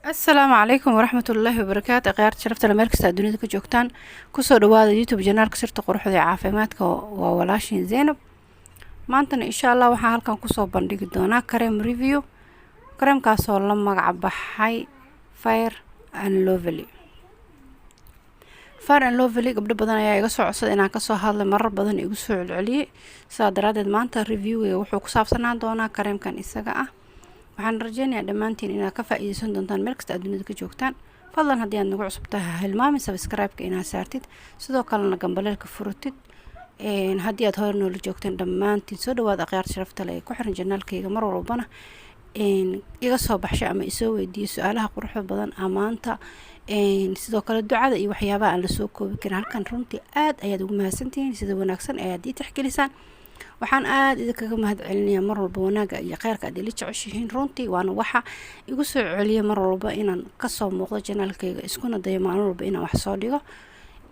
السلام عليكم ورحمة الله وبركاته قيارة شرفت المركز الدنيا كجوكتان كسو دواada يوتيوب janaalka sirta quruxda ee caafimaadka waa walaashin Zainab maantana insha Allah waxaan halkan kusoo bandhigi doonaa kareem review kareemkaas oo la magac baxay Fair and Lovely gabdho badan ayaa iga soo codsaday inaan ka soo hadlo marar badan igu soo celceliyay sidaa daraadeed maanta review-ga wuxuu ku saabsanaan doonaa kareemkan isaga ah waxaan rajeynayaa dhammaantiin inaad ka faa'iideysan doontaan meel kasta aad dunida ka joogtaan fadlan haddii aad nagu cusub tahay ha hilmaamin subscribe-ka inaad saartid sidoo kalena gambaleelka furutid haddii aad hore noola joogteen dhammaantiin soo dhawaada akhyaar sharafta leh ee ku xiran janaalkayga mar walbana iga soo baxshay ama isoo weydiiyo su-aalaha quruxda badan amaanta sidoo kale ducada iyo waxyaabaha aan lasoo koobi karin halkan runtii aad ayaad ugu mahadsantihiin sida wanaagsan ayaad ii tixgelisaan waxaan aad idinkaga mahad celinayaa mar walba wanaaga iyo khayrka aad ila jeceshihiin runtii waana waxa igu soo celiya mar walba inaan kasoo muuqdo janaalkayga iskuna dayo maalin walba inaan wax soo dhigo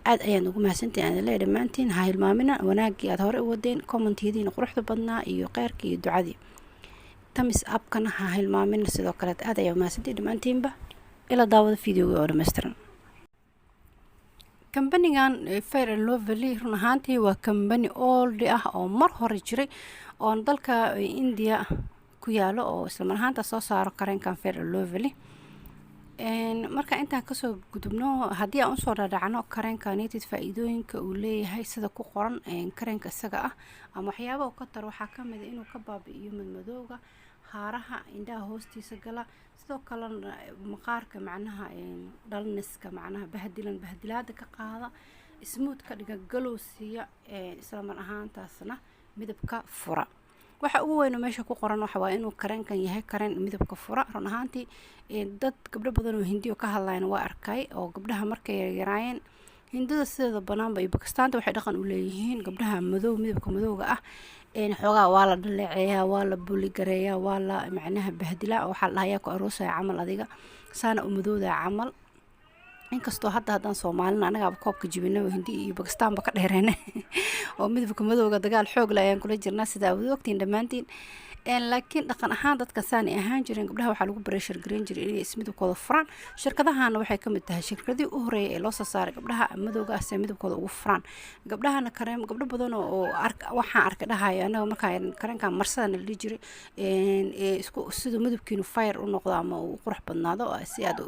aad ayaan ugu mahadsantihiin aan leeyahay dhammaantiin ha hilmaamina wanaagii aad hore u wadeen commentiyadiina quruxda badnaa iyo khayrka iyo ducadii tamis abkana ha hilmaamina sidoo kale aad ayaan mahadsantihiin dhammaantiinba ila daawada fiidiyoga oo dhammaystiran kambanigan Fair and Lovely run ahaantii waa kambani old ah oo mar hore jiray oo dalka India ku yaalo oo isla mar ahaanta soo saaro kareenkan Fair and Lovely marka intaan kasoo gudubno haddii aan usoo dhaadhacno kareenkan needed faa'iidooyinka uu leeyahay sida ku qoran kareenka isaga ah ama waxyaabo uu ka taro waxaa ka mid ah inuu ka baabi'iyo madmadowga haaraha indhaha hoostiisa gala sidoo kale maqaarka macnaha dhalniska macnaha bahdilaada ka qaada smooth ka dhiga galowsiya isla mar ahaantaasna midabka fura waxa ugu weyn meesha ku qoran waxa waa inuu kareenkan yahay kareen midabka fura run ahaantii dad gabdho badan oo hindiyo ka hadlayna waa arkay oo gabdhaha markay yaraayeen hindida sideeda banaanba iyo bakistaanta waxay dhaqan u leeyihiin gabdhaha madow midabka madowga ah xoogaa waa la dhaleeceeyaa waa la buligareeyaa waa la macnaha bahdilaa waxaa la dhahayaa ku aroosaya camal adiga saana u madowdaa camal inkastoo haddaan Soomaalina anaga koobka jibinay hindi iyo Pakistan ba ka dheereena oo midabka madowga dagaal xoog leh ayaan kula jirnaa sida aad ogtiin dhammaantiin laakiin dhaqan ahaan dadka saani ahaan jireen gabdhaha waxaa lagu pressure gareyn jiray inay midabkooda furaan shirkadahana waxay ka mid tahay shirkadii u horeeyay ee loo soo saaray gabdhaha madowga ah midabkooda ugu furaan gabdhahana kareem gabdho badan oo waxaan arkay dhahayo anaga markaan kareenkan marsada la jiray isku sida midabkiinu fire u noqdo ama uu qurux badnaado si aad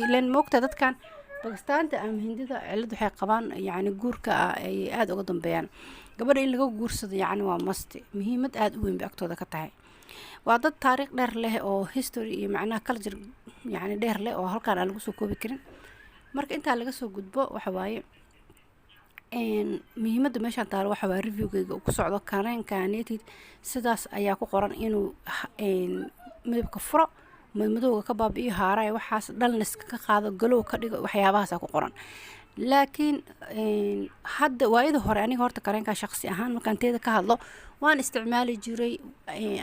ileen moogta dadkan Pakistaanta ama hindida cilad waxay qabaan yani guurka ay aad uga dambeeyaan gabadha in laga guursado yani waa must muhiimad aad u weyn agtooda ka tahay waa dad taariikh dheer leh oo history iyo macnaha culture yani dheer leh oo halkaan aan lagu soo koobi karin marka inta laga soo gudbo waxa waaye muhiimadda meeshaan taalo waxa waa review-gayga ku socdo kareenkan needed sidaas ayaa ku qoran inuu midabka furo madmadowga ka baabi'iyo haaraay waxaas dhalniska ka qaado galow ka dhigo waxyaabahaas ku qoran laakiin hadda waayada hore aniga horta kareenka shakhsi ahaan markaan teeda ka hadlo waan isticmaali jiray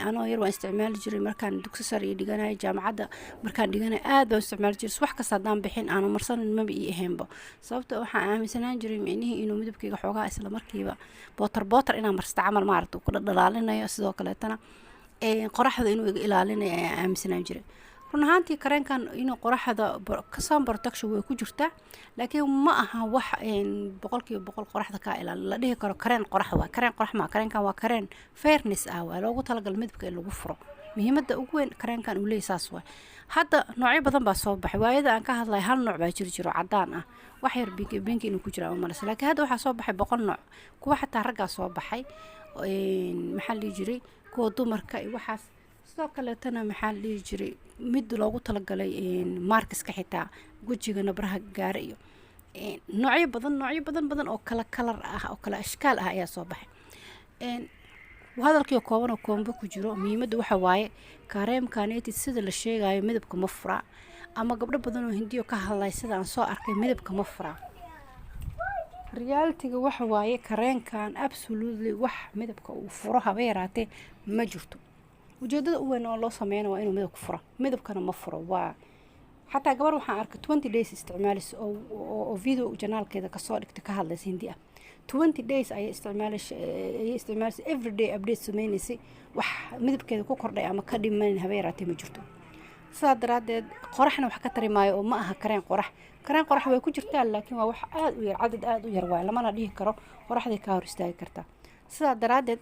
anoo yar waan isticmaali jiray markaan dugsi sare dhiganay jaamacadda markaan dhiganay aad baan isticmaali jiray wax kasta hadaan bixin aan marsanin ma ii ahaynba sababtoo waxaan aaminsanaan jiray micnihii inuu midabkayga xoogaa isla markiiba bootar inaan marsta camal maaragtay ku dhalaalinayo sidoo kaleetana qoraxda inuu iga ilaalinayo ayaan aaminsanaan jiray run ahaantii kareenkan inuu qoraxda sun protection way ku jirtaa laakiin ma aha wax boqolkiiba boqol qoraxda ka ilaalin la dhihi karo kareen qorax waa kareen qorax ma kareenkan waa kareen fairness ah waa loogu talagalay midabka in lagu furo muhiimadda ugu weyn kareenkan uu leeyahay saas waa hadda noocyo badan baa soo baxay waayada aan ka hadlay hal nooc baa jiro cadaan ah wax yar binki inuu ku jira oo malas laakiin hadda waxaa soo baxay 100 nooc kuwa xataa ragga soo baxay maxaa la jiray kuwa dumarka iyo waxaas sidoo kale tana maxaa la jiray mid loogu talagalay markiska xitaa wajiga nabraha gaar iyo noocyo badan oo kala kalar ah oo kala ashkaal ah ayaa soo baxay hadalkii kooban oo koomba ku jiro muhiimaddu waxa waaye kareemkan needed sida la sheegayo midabka ma fura ama gabdho badan oo hindiyo ka hadlay sida aan soo arkay midabka ma fura reality-ga waxa waaye kareenkan absolutely wax midabka uu furo haba yaraatee ma jirto ujeedada u weyn oo loo sameeyana waa inuu midabka furo midabkana ma furo waa xataa gabar waxaan arkay 20 days isticmaalis oo video janaalkeeda ka soo dhigtay ka hadlaysa hindi ah 20 days ay isticmaalis every day update sameynaysa wax midabkeeda ku kordhay ama ka dhiman haba yaraatee ma jirto sidaa daraadeed qoraxna wax ka tari maayo oo ma aha kareen qorax way ku jirtaa laakiin waa wax aad u yar cadad aad u yar waay lamana dhihi karo qoraxday ka hor istaagi kartaa sidaa daraadeed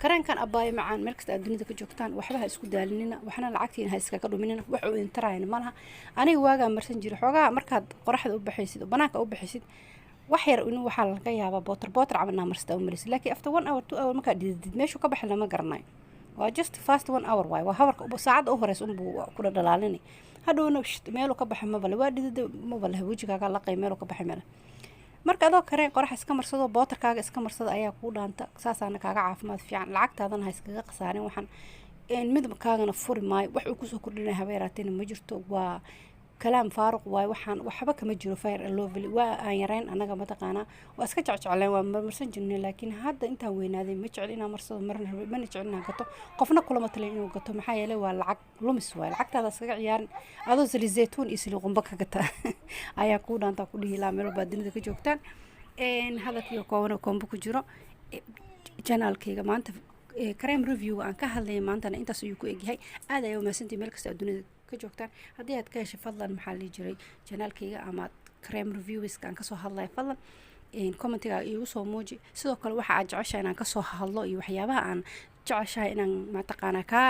kareenkan abaayo macaan meel kasta aad dunida ka joogtaan waxba ha isku daalinina waxna lacagtiina ha iskaga dhuminina wax uu intarayna malaha aniga waagaa marsan jiray xoogaa markaad qoraxda u baxaysid oo banaanka u baxaysid wax yar inuu waxaa laga yaabaa bootar camal marsada u marisid laakiin after 1 hour 2 hour markaad dhidid meeshu ka baxay lama garanayo waa just fast 1 hour waay waa hawarka saacada u horeysa unbuu kula dhalaalinay hadhowna meelu ka baxay mabale waa dhidid mabale wejigaaga laqay meelu ka baxay meel marka adoo kareen qorax iska marsado bootarkaaga iska marsado ayaa kuu dhaanta saasaana kaaga caafimaad fiican lacagtaadana ha iskaga khasaarin waxaan midabkaagana furi maayo wax uu kusoo kordhinaya habeeraatayna ma jirto waa kalaam faaruq waay waxaan waxba kama jiro Fair and Lovely waa aan yareen anaga mataqaanaa waa iska jecjecleen waa marsan jirnay laakiin hadda intaan weynaaday ma jecel inaan marsado marna ma jecel inaan gato qofna kulama talin inuu gato maxaa yeelay waa lacag lumis waay lacagtaada iskaga ciyaarin adoo sali zeytuun iyo sali qumba ka gata ayaa ku dhaanta ku dhihi laa meel baad dunida ka joogtaan hadalkii koona kombo ku jiro channelkayga maanta cream review aan ka hadlay maantana intaas ayuu ku egyahay aad ayuu maasantii meel kasta dunida ka joogtaan haddii aad ka heshay fadlan maxaa la jiray channelkayga ama cream reviews aan kasoo hadlay fadlan commentiga igu soo muuji sidoo kale waxa aad jeceshahay inaan kasoo hadlo iyo waxyaabaha aan jeceshahay inaan mataqaana ka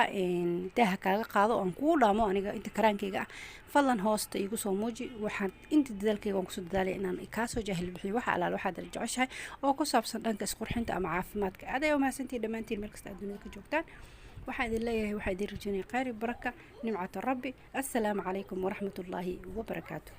daaha kaaga qaado aan kuu dhaamo aniga inta karaankayga ah fadlan hoosta igu soo muuji waxaan inta dadaalkayga aan kusoo dadaalay inaan kaasoo jaahil bixiyo waxa alaal waxaad jeceshahay oo ku saabsan dhanka isqurxinta ama caafimaadka aad ayuu mahadsantihiin dhammaantiin meel kasta dunida ka joogtaan waxaan idin leeyahay waxaan idin rajaynayaa khayr baraka nimcada rabbi assalaamu calaykum waraxmatullaahi wabarakaatuh